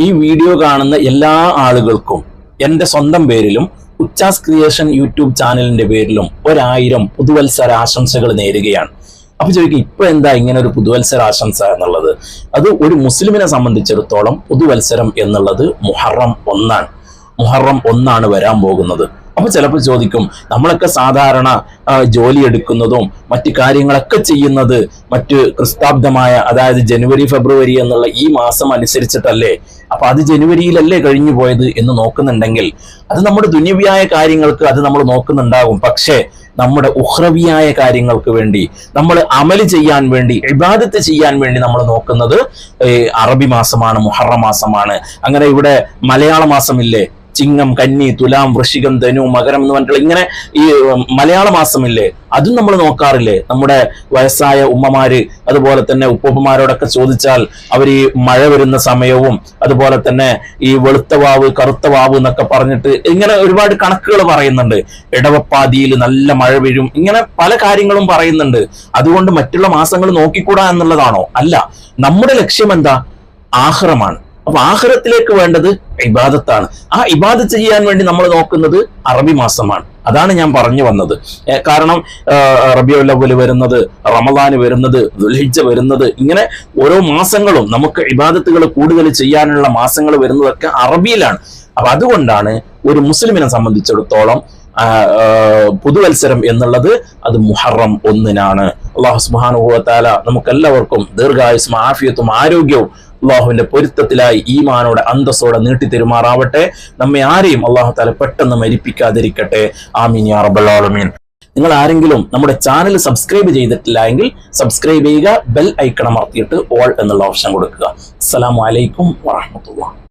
ഈ വീഡിയോ കാണുന്ന എല്ലാ ആളുകൾക്കും എൻ്റെ സ്വന്തം പേരിലും ഉച്ചാസ് ക്രിയേഷൻ യൂട്യൂബ് ചാനലിന്റെ പേരിലും 1000 പുതുവത്സര ആശംസകൾ നേരുകയാണ്. അപ്പൊ ചോദിക്കും, ഇപ്പൊ എന്താ ഇങ്ങനെ ഒരു പുതുവത്സര ആശംസ എന്നുള്ളത്? അത് ഒരു മുസ്ലിമിനെ സംബന്ധിച്ചിടത്തോളം പുതുവത്സരം എന്നുള്ളത് മുഹറം 1 വരാൻ പോകുന്നത്. അപ്പൊ ചിലപ്പോൾ ചോദിക്കും, നമ്മളൊക്കെ സാധാരണ ജോലി എടുക്കുന്നതും മറ്റു കാര്യങ്ങളൊക്കെ ചെയ്യുന്നത് മറ്റ് ക്രിസ്താബ്ദമായ, അതായത് ജനുവരി ഫെബ്രുവരി എന്നുള്ള ഈ മാസം അനുസരിച്ചിട്ടല്ലേ? അപ്പൊ അത് ജനുവരിയിലല്ലേ കഴിഞ്ഞു പോയത് എന്ന് നോക്കുന്നുണ്ടെങ്കിൽ അത് നമ്മുടെ ദുനിയവിയായ കാര്യങ്ങൾക്ക് അത് നമ്മൾ നോക്കുന്നുണ്ടാകും. പക്ഷേ നമ്മുടെ ഉഖ്റവിയായ കാര്യങ്ങൾക്ക് വേണ്ടി, നമ്മൾ അമല് ചെയ്യാൻ വേണ്ടി, ഇബാദത്ത് ചെയ്യാൻ വേണ്ടി നമ്മൾ നോക്കുന്നത് അറബി മാസമാണ്, മുഹറം മാസമാണ്. അങ്ങനെ ഇവിടെ മലയാള മാസമില്ലേ? ചിങ്ങം, കന്നി, തുലാം, വൃശ്ചികം, ധനു, മകരം എന്ന് പറഞ്ഞിട്ടുള്ള ഇങ്ങനെ ഈ മലയാള മാസമില്ലേ? അതും നമ്മൾ നോക്കാറില്ലേ? നമ്മുടെ വയസ്സായ ഉമ്മമാര് അതുപോലെ തന്നെ ഉപ്പുപ്പമാരോടൊക്കെ ചോദിച്ചാൽ അവർ ഈ മഴ വരുന്ന സമയവും അതുപോലെ തന്നെ ഈ വെളുത്ത വാവ്, കറുത്ത വാവ് എന്നൊക്കെ പറഞ്ഞിട്ട് ഇങ്ങനെ ഒരുപാട് കണക്കുകൾ പറയുന്നുണ്ട്. ഇടവപ്പാതിയിൽ നല്ല മഴ വീഴും, ഇങ്ങനെ പല കാര്യങ്ങളും പറയുന്നുണ്ട്. അതുകൊണ്ട് മറ്റുള്ള മാസങ്ങൾ നോക്കിക്കൂടാ എന്നുള്ളതാണോ? അല്ല, നമ്മുടെ ലക്ഷ്യം എന്താ? ആഖിറമാണ്. അപ്പൊ ആഖിറത്തിലേക്ക് വേണ്ടത് ഇബാദത്താണ്. ആ ഇബാദത്ത് ചെയ്യാൻ വേണ്ടി നമ്മൾ നോക്കുന്നത് അറബി മാസമാണ്. അതാണ് ഞാൻ പറഞ്ഞു വന്നത്. കാരണം റബീഉൽ അവ്വൽ വരുന്നത്, റമളാൻ വരുന്നത്, ദുൽഹിജ്ജ വരുന്നത്, ഇങ്ങനെ ഓരോ മാസങ്ങളും നമുക്ക് ഇബാദത്തുകൾ കൂടുതൽ ചെയ്യാനുള്ള മാസങ്ങൾ വരുന്നതൊക്കെ അറബിയിലാണ്. അപ്പൊ അതുകൊണ്ടാണ് ഒരു മുസ്ലിമിനെ സംബന്ധിച്ചിടത്തോളം പുതുവത്സരം എന്നുള്ളത് അത് മുഹറം 1 അല്ലാഹു സുബ്ഹാനഹു വ തആല നമുക്കെല്ലാവർക്കും ദീർഘായുസ്സും ആഫിയത്തും ആരോഗ്യവും അള്ളാഹുവിന്റെ പൊരുത്തത്തിലായി ഈമാനോടെ അന്തസ്സോടെ നീട്ടിത്തെരുമാറാവട്ടെ. നമ്മെ ആരെയും അള്ളാഹു തആല പെട്ടെന്ന് മരിപ്പിക്കാതിരിക്കട്ടെ. ആമീൻ യാ റബ്ബൽ ആലമീൻ. നിങ്ങൾ ആരെങ്കിലും നമ്മുടെ ചാനൽ സബ്സ്ക്രൈബ് ചെയ്തിട്ടില്ല എങ്കിൽ സബ്സ്ക്രൈബ് ചെയ്യുക, ബെൽ ഐക്കൺ അമർത്തിയിട്ട് ഓൾ എന്നുള്ള ഓപ്ഷൻ കൊടുക്കുക. അസ്സലാമു അലൈക്കും വറഹ്മത്തുള്ളാഹി.